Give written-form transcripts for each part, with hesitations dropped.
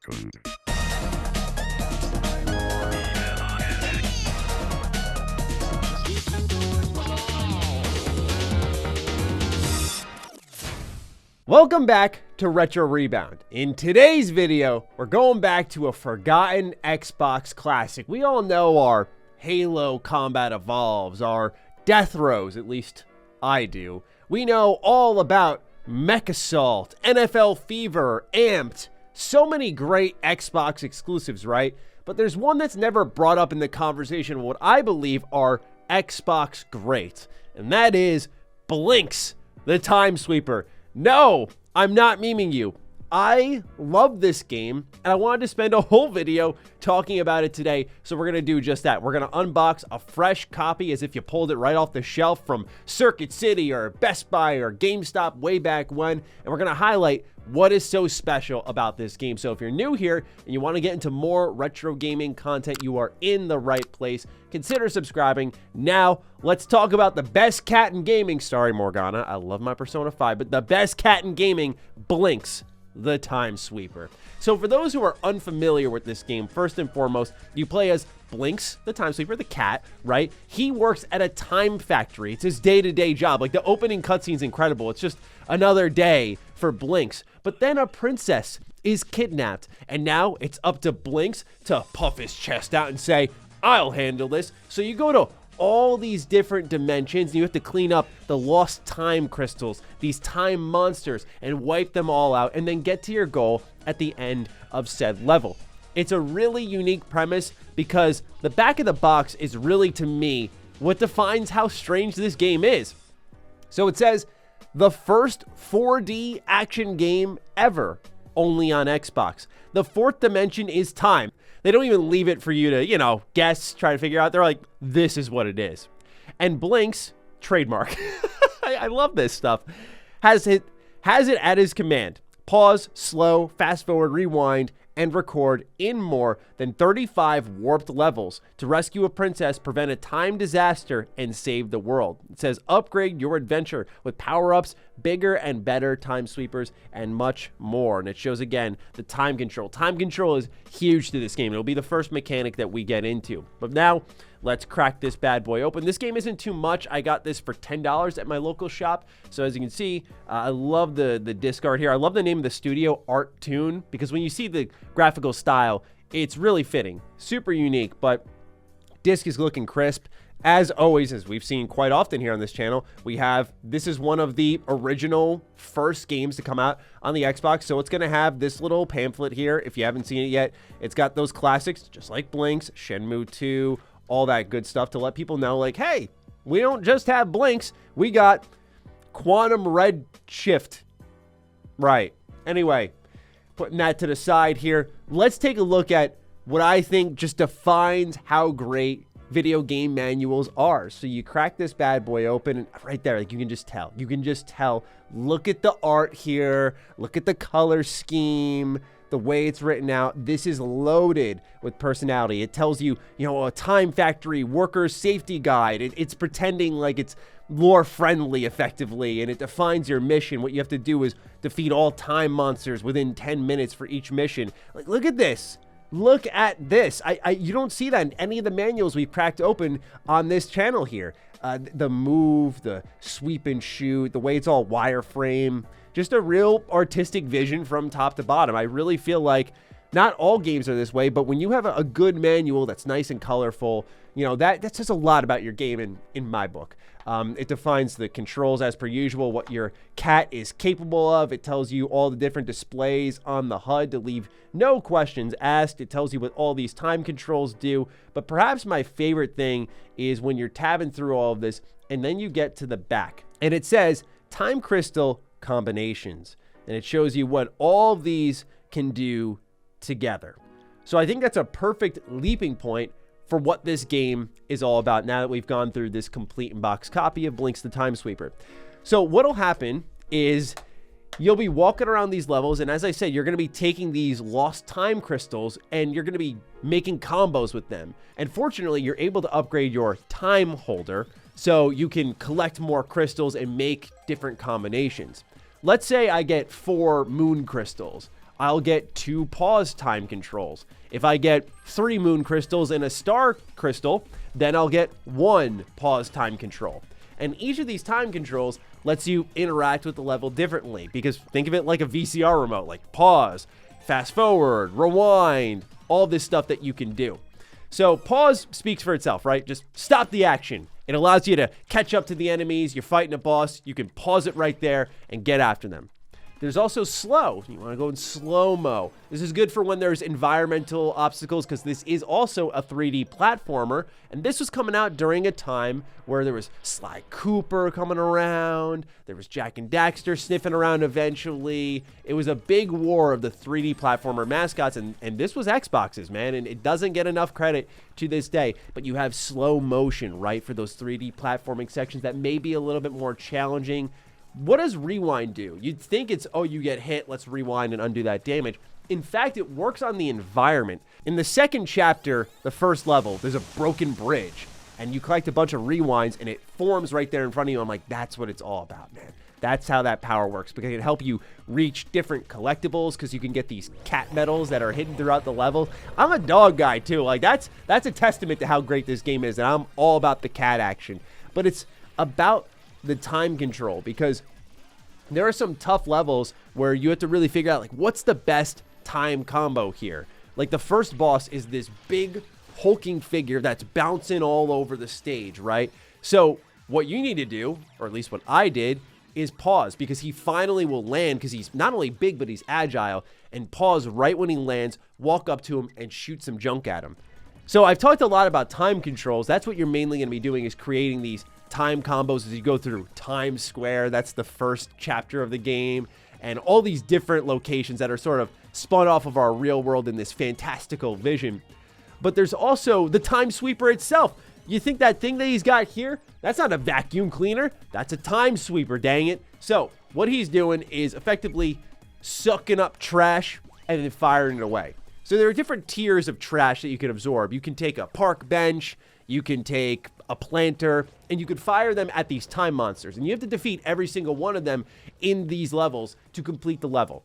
second. Welcome back to Retro Rebound. In today's video, we're going back to a forgotten Xbox classic. We all know our Halo Combat Evolves, our Deathrows, at least I do. We know all about Mechassault, NFL Fever, Amped, so many great Xbox exclusives, right? But there's one that's never brought up in the conversation of what I believe are Xbox greats, and that is Blinx The Time Sweeper. No, I'm not memeing you. I love this game, and I wanted to spend a whole video talking about it today, so we're going to do just that. We're going to unbox a fresh copy as if you pulled it right off the shelf from Circuit City or Best Buy or GameStop way back when, and we're going to highlight what is so special about this game. So if you're new here and you want to get into more retro gaming content, you are in the right place. Consider subscribing. Now, let's talk about the best cat in gaming. Sorry, Morgana. I love my Persona 5, but the best cat in gaming, Blinx The Time Sweeper. So for those who are unfamiliar with this game, first and foremost, you play as Blinx The Time Sweeper, the cat, right? He works at a time factory. It's his day-to-day job. Like, the opening cutscene's incredible. It's just another day for Blinx. But then a princess is kidnapped, and now it's up to Blinx to puff his chest out and say, I'll handle this. So you go to all these different dimensions, and you have to clean up the lost time crystals, these time monsters, and wipe them all out, and then get to your goal at the end of said level. It's a really unique premise because the back of the box is really, to me, what defines how strange this game is. So it says, the first 4D action game ever, only on Xbox. The fourth dimension is time. They don't even leave it for you to, guess, try to figure out. They're like, this is what it is. And Blinx, trademark, I love this stuff, has it at his command. Pause, slow, fast forward, rewind, and record in more than 35 warped levels to rescue a princess, prevent a time disaster, and save the world. It says upgrade your adventure with power-ups, bigger and better time sweepers, and much more. And it shows again the time control. Time control is huge to this game. It'll be the first mechanic that we get into. But now, let's crack this bad boy open. This game isn't too much. I got this for $10 at my local shop. So as you can see, I love the disc art here. I love the name of the studio, Art Tune, because when you see the graphical style, it's really fitting. Super unique, but disc is looking crisp. As always, as we've seen quite often here on this channel, this is one of the original first games to come out on the Xbox, so it's going to have this little pamphlet here. If you haven't seen it yet, it's got those classics, just like Blinx, Shenmue 2, all that good stuff to let people know, like, hey, we don't just have Blinx, we got Quantum Redshift. Right. Anyway, putting that to the side here, let's take a look at what I think just defines how great video game manuals are. So you crack this bad boy open, and right there, like, you can just tell. Look at the art here, look at the color scheme, the way it's written out. This is loaded with personality. It tells you, a time factory workers safety guide. It's pretending like it's lore friendly effectively, and it defines your mission. What you have to do is defeat all time monsters within 10 minutes for each mission. Like, look at this. Look at this. You don't see that in any of the manuals we've cracked open on this channel here. The move, the sweep and shoot, the way it's all wireframe, just a real artistic vision from top to bottom. I really feel like not all games are this way, but when you have a good manual that's nice and colorful, that says a lot about your game in my book. It defines the controls as per usual, what your cat is capable of. It tells you all the different displays on the HUD to leave no questions asked. It tells you what all these time controls do. But perhaps my favorite thing is when you're tabbing through all of this and then you get to the back and it says time crystal combinations, and it shows you what all of these can do together. So I think that's a perfect leaping point for what this game is all about now that we've gone through this complete in-box copy of Blinx The Time Sweeper. So what'll happen is you'll be walking around these levels, and as I said, you're going to be taking these lost time crystals and you're going to be making combos with them. And fortunately, you're able to upgrade your time holder so you can collect more crystals and make different combinations. Let's say I get 4 moon crystals. I'll get 2 pause time controls. If I get 3 moon crystals and a star crystal, then I'll get 1 pause time control. And each of these time controls lets you interact with the level differently, because think of it like a VCR remote, like pause, fast forward, rewind, all this stuff that you can do. So pause speaks for itself, right? Just stop the action. It allows you to catch up to the enemies. You're fighting a boss. You can pause it right there and get after them. There's also slow. You want to go in slow-mo. This is good for when there's environmental obstacles, because this is also a 3D platformer. And this was coming out during a time where there was Sly Cooper coming around. There was Jack and Daxter sniffing around eventually. It was a big war of the 3D platformer mascots. And this was Xbox's, man. And it doesn't get enough credit to this day. But you have slow motion, right, for those 3D platforming sections that may be a little bit more challenging. What does rewind do? You'd think it's, oh, you get hit, let's rewind and undo that damage. In fact, it works on the environment. In the second chapter, the first level, there's a broken bridge, and you collect a bunch of rewinds, and it forms right there in front of you. I'm like, that's what it's all about, man. That's how that power works, because it can help you reach different collectibles, because you can get these cat medals that are hidden throughout the level. I'm a dog guy, too. Like, that's a testament to how great this game is, and I'm all about the cat action. But it's about the time control, because there are some tough levels where you have to really figure out, like, what's the best time combo here. Like, the first boss is this big hulking figure that's bouncing all over the stage, right? So what you need to do, or at least what I did, is pause, because he finally will land, because he's not only big but he's agile, and pause right when he lands, walk up to him and shoot some junk at him. So I've talked a lot about time controls. That's what you're mainly going to be doing, is creating these time combos as you go through Times Square. That's the first chapter of the game, and all these different locations that are sort of spun off of our real world in this fantastical vision. But there's also the Time Sweeper itself. You think that thing that he's got here, that's not a vacuum cleaner, that's a time sweeper, dang it. So what he's doing is effectively sucking up trash and then firing it away. So there are different tiers of trash that you can absorb. You can take a park bench, you can take a planter, and you can fire them at these time monsters. And you have to defeat every single one of them in these levels to complete the level.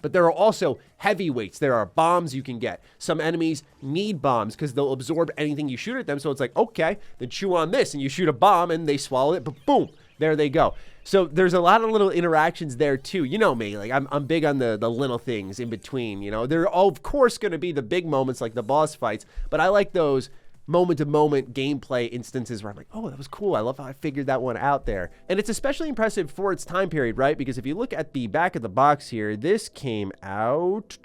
But there are also heavyweights. There are bombs you can get. Some enemies need bombs because they'll absorb anything you shoot at them. So it's like, okay, then chew on this, and you shoot a bomb and they swallow it, but boom, there they go. So there's a lot of little interactions there too. You know me, like I'm big on the little things in between, you know. There are, of course, going to be the big moments like the boss fights, but I like those moment-to-moment gameplay instances where I'm like, oh, that was cool. I love how I figured that one out there. And it's especially impressive for its time period, right? Because if you look at the back of the box here, this came out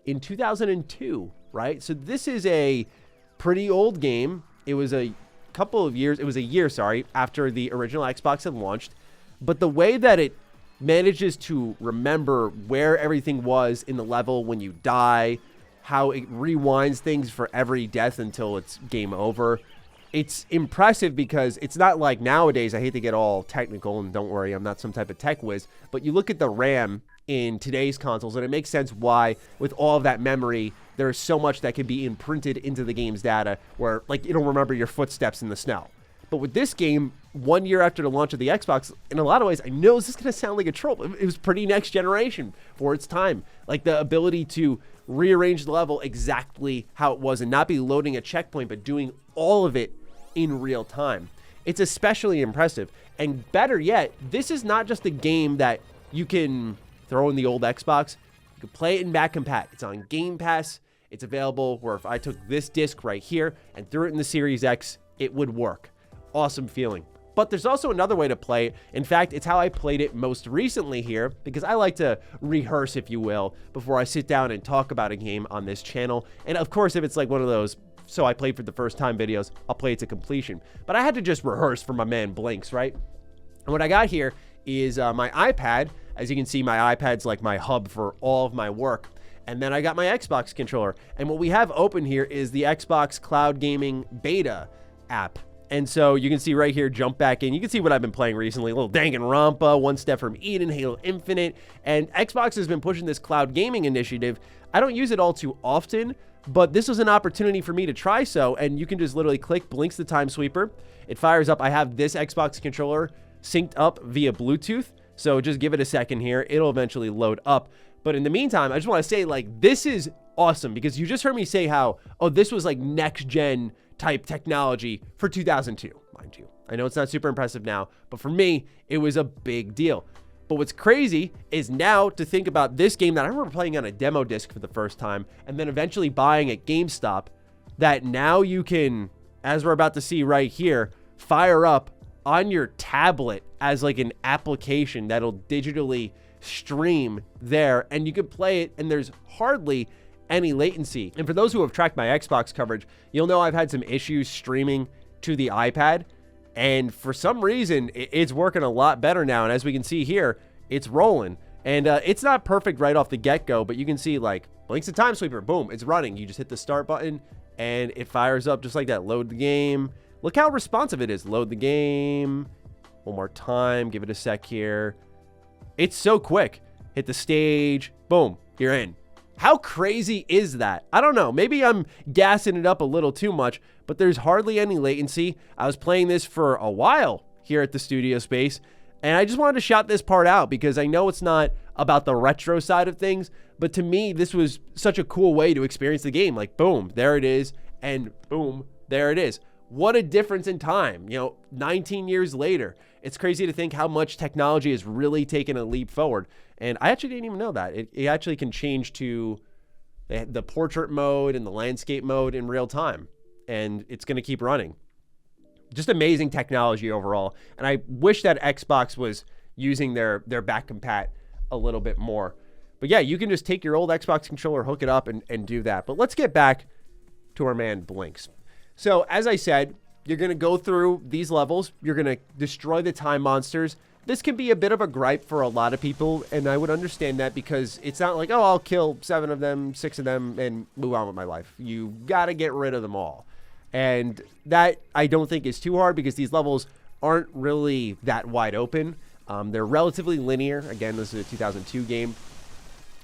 in 2002, right? So this is a pretty old game. It was a year, after the original Xbox had launched. But the way that it manages to remember where everything was in the level when you die, how it rewinds things for every death until it's game over. It's impressive because it's not like nowadays. I hate to get all technical, and don't worry, I'm not some type of tech whiz, but you look at the RAM in today's consoles and it makes sense why, with all of that memory, there's so much that can be imprinted into the game's data where, like, it'll remember your footsteps in the snow. But with this game, 1 year after the launch of the Xbox, in a lot of ways, I know this is going to sound like a trope. It was pretty next generation for its time. Like the ability to rearrange the level exactly how it was and not be loading a checkpoint, but doing all of it in real time. It's especially impressive. And better yet, this is not just a game that you can throw in the old Xbox. You can play it in back compat. It's on Game Pass. It's available where if I took this disc right here and threw it in the Series X, it would work. Awesome feeling. But there's also another way to play it. In fact, it's how I played it most recently here, because I like to rehearse, if you will, before I sit down and talk about a game on this channel. And of course, if it's like one of those, so I played for the first time videos, I'll play it to completion. But I had to just rehearse for my man Blinx, right? And what I got here is my iPad. As you can see, my iPad's like my hub for all of my work. And then I got my Xbox controller. And what we have open here is the Xbox Cloud Gaming Beta app. And so you can see right here, jump back in. You can see what I've been playing recently. A little Danganronpa, One Step from Eden, Halo Infinite. And Xbox has been pushing this cloud gaming initiative. I don't use it all too often, but this was an opportunity for me to try so. And you can just literally click Blinx The Time Sweeper. It fires up. I have this Xbox controller synced up via Bluetooth So just give it a second here. It'll eventually load up. But in the meantime, I just want to say, like, this is awesome because you just heard me say how, oh, this was like next gen type technology for 2002, mind you. I know it's not super impressive now, but for me, it was a big deal. But what's crazy is now to think about this game that I remember playing on a demo disc for the first time and then eventually buying at GameStop, that now you can, as we're about to see right here, fire up on your tablet as like an application that'll digitally stream there, and you can play it and there's hardly any latency. And for those who have tracked my Xbox coverage, you'll know I've had some issues streaming to the iPad, and for some reason it's working a lot better now. And as we can see here, it's rolling, and it's not perfect right off the get-go, but you can see like Blinx The Time Sweeper, boom, it's running. You just hit the start button and it fires up just like that. Load the game. Look how responsive it is. Load the game one more time, give it a sec here. It's so quick. Hit the stage, boom, you're in. How crazy is that? I don't know. Maybe I'm gassing it up a little too much, but there's hardly any latency. I was playing this for a while here at the studio space, and I just wanted to shout this part out because I know it's not about the retro side of things, but to me, this was such a cool way to experience the game. Like, boom, there it is, and boom, there it is. What a difference in time, 19 years later. It's crazy to think how much technology has really taken a leap forward. And I actually didn't even know that. It actually can change to the portrait mode and the landscape mode in real time. And it's going to keep running. Just amazing technology overall. And I wish that Xbox was using their back compat a little bit more. But yeah, you can just take your old Xbox controller, hook it up, and do that. But let's get back to our man Blinx. So as I said, you're going to go through these levels. You're going to destroy the time monsters. This can be a bit of a gripe for a lot of people, and I would understand that because it's not like, oh, I'll kill 7 of them, 6 of them, and move on with my life. You got to get rid of them all. And that I don't think is too hard because these levels aren't really that wide open. They're relatively linear. Again, this is a 2002 game,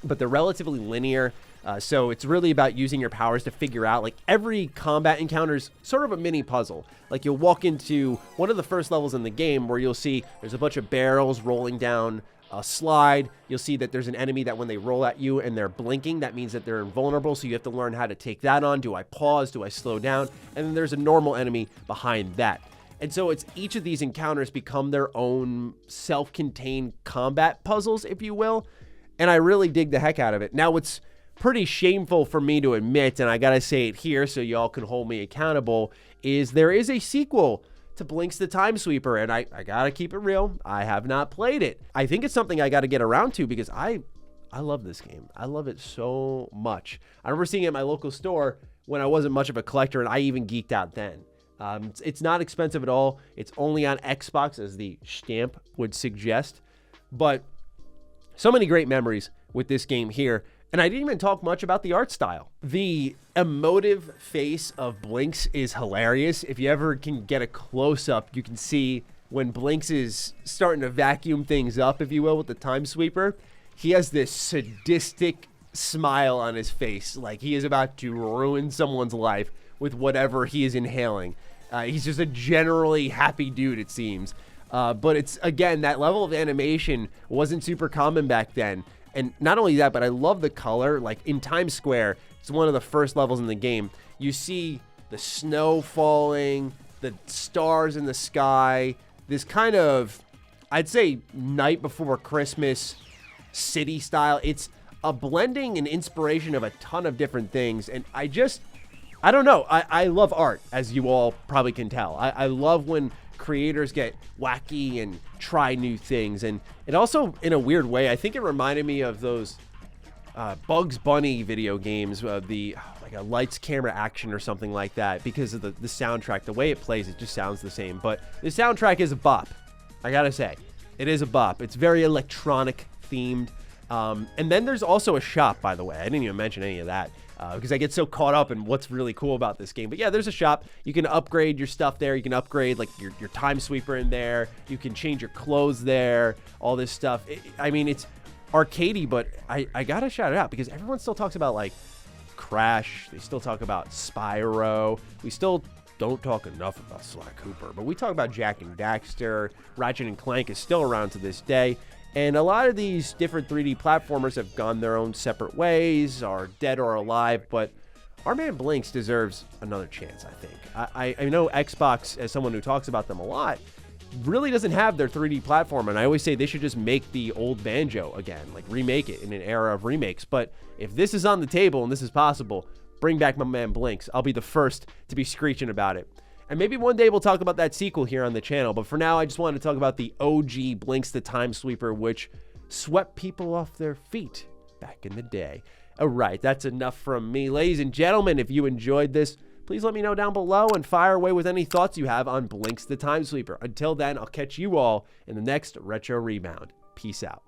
but they're relatively linear. So it's really about using your powers to figure out, like, every combat encounter is sort of a mini puzzle. Like, you'll walk into one of the first levels in the game where you'll see there's a bunch of barrels rolling down a slide. You'll see that there's an enemy that when they roll at you and they're blinking, that means that they're invulnerable. So you have to learn how to take that on. Do I pause? Do I slow down? And then there's a normal enemy behind that. And so it's each of these encounters become their own self-contained combat puzzles, if you will. And I really dig the heck out of it. Now, what's pretty shameful for me to admit, and I gotta say it here so y'all can hold me accountable, is there is a sequel to Blinx The Time Sweeper, and I gotta keep it real. I have not played it. I think it's something I gotta get around to because I love this game. I love it so much. I remember seeing it at my local store when I wasn't much of a collector, and I even geeked out then. It's not expensive at all. It's only on Xbox, as the stamp would suggest, but so many great memories with this game here. And I didn't even talk much about the art style. The emotive face of Blinx is hilarious. If you ever can get a close-up, you can see when Blinx is starting to vacuum things up, if you will, with the Time Sweeper. He has this sadistic smile on his face, like he is about to ruin someone's life with whatever he is inhaling. He's just a generally happy dude, it seems. But it's, again, that level of animation wasn't super common back then. And not only that, but I love the color. Like in Times Square, it's one of the first levels in the game. You see the snow falling, the stars in the sky, this kind of, I'd say, night before Christmas city style. It's a blending and inspiration of a ton of different things. And I don't know. I love art, as you all probably can tell. I love when creators get wacky and try new things, and it also, in a weird way, I think it reminded me of those Bugs Bunny video games, like a lights, camera, action or something like that, because of the soundtrack. The way it plays, it just sounds the same, but the soundtrack is a bop. I gotta say, it is a bop. It's very electronic themed, and then there's also a shop, by the way. I didn't even mention any of that. Because I get so caught up in what's really cool about this game. But yeah, there's a shop. You can upgrade your stuff there. You can upgrade like your Time Sweeper in there. You can change your clothes there. All this stuff. I mean, it's arcadey, but I gotta shout it out because everyone still talks about like Crash. They still talk about Spyro. We still don't talk enough about Sly Cooper, but we talk about Jak and Daxter. Ratchet and Clank is still around to this day. And a lot of these different 3D platformers have gone their own separate ways, are dead or alive, but our man Blinx deserves another chance, I think. I know Xbox, as someone who talks about them a lot, really doesn't have their 3D platform, and I always say they should just make the old Banjo again, like remake it in an era of remakes. But if this is on the table and this is possible, bring back my man Blinx. I'll be the first to be screeching about it. And maybe one day we'll talk about that sequel here on the channel, but for now I just wanted to talk about the OG Blinx The Time Sweeper, which swept people off their feet back in the day. All right, that's enough from me. Ladies and gentlemen, if you enjoyed this, please let me know down below and fire away with any thoughts you have on Blinx The Time Sweeper. Until then, I'll catch you all in the next Retro Rebound. Peace out.